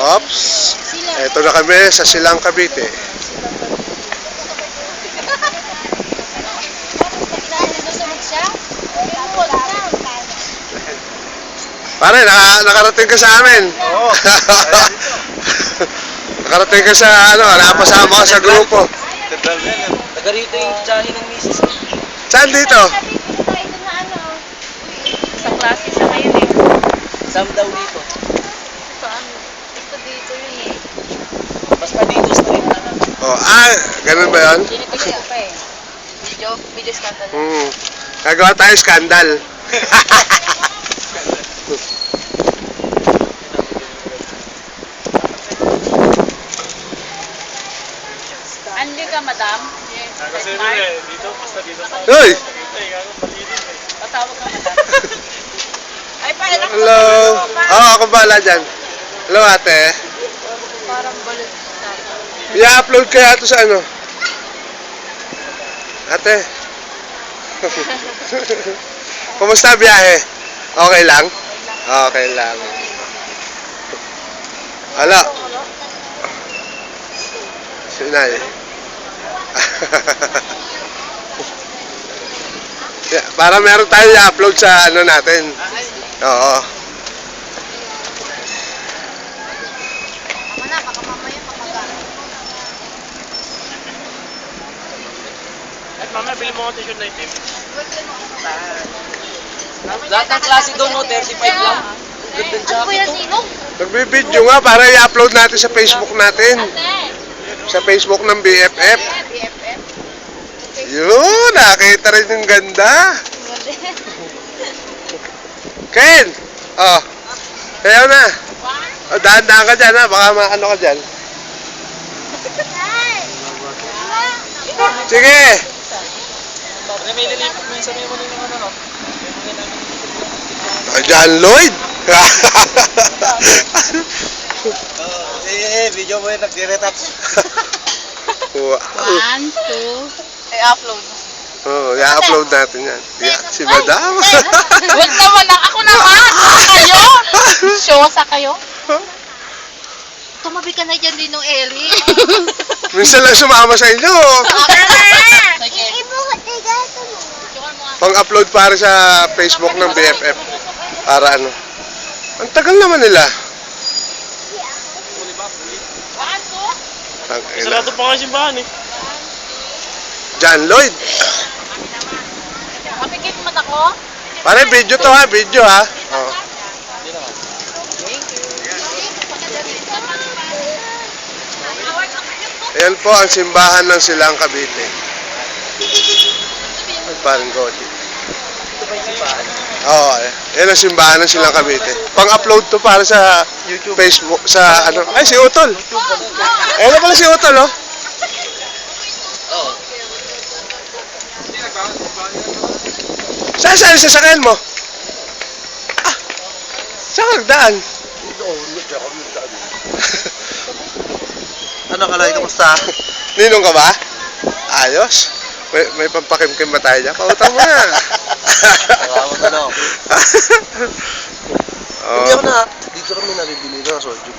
Ops. Ito na kami sa Silang Cavite. Pare, nakarating ka sa amin. Oo. Nakarating ka sa napasama ka sa grupo. Taga rito yung tsahin ng misis. Saan dito? Sa klase siya ngayon eh. Sam daw dito. Saan? Ito dito yun eh. Basta dito straight na. Oh, ganun ba yun? Binibigyan ko pa eh. Video scandal. Gagawa tayo skandal. Anli ka, madam? Kasi dito, basta dito sa... Hoy! Patawag ka, madam. Ay, pailan ko. Hello! Ako bahala dyan. Hello, ate. Parang balut tayo. I-upload kaya ito sa ano? Ate. Kumusta biyahe? Okay lang? Okay lang. Hala. Sinay. Para meron tayo i-upload sa ano natin. Oo. Mama na, baka mamaya papagano. At mamaya, bili mo ako t-shirt na itim. Lahat ng klase doon, no? 35 lang. Ganda Ano po yung sinog? Nagbibideo nga para i-upload natin sa Facebook natin. Sa Facebook ng BFF. BFF. Yun, nakita rin yung ganda. Ken! Oh. Kaya na. Oh, dahan-dahan ka dyan ha. Baka maano ka dyan. Sige! May nilipot mo yung sabi mo nung ano, no? John Lloyd! Video mo yung nagdiretouch. Wow. 1, 2. I-upload. Oh, i-upload natin yan. Yeah, si Madam. Huwag naman na. Ako naman. Kayo? Shosa kayo? Tumabi ka na dyan din ng Ellie. Minsan lang sumama sa inyo. Pang-upload para sa Facebook ng BFF. Para ano. Ang tagal naman nila. Sarado pa nga simbahan eh. John Lloyd. Kapikit mo ako? Pare, video to ha. Video ha. Oh. Ayan po ang simbahan ng Silang Cavite. Ay, parang godi. Ito ba yung simbahan? Oo, yan ang simbahan ng Silang Cavite. Pang-upload to para sa YouTube. Facebook, sa ano. Ay, si Utol. Ayan na pala si Utol, oh. Oo. Saan yung sasakyan mo? Ah, saan ka nagdaan? Ano kalay, kamusta? Ninong ka ba? Ayos. May pampakimkim ba tayo dyan? Pautang mo na. Salamat na. Oh. Hindi ako na, dito kami nabibili na soju.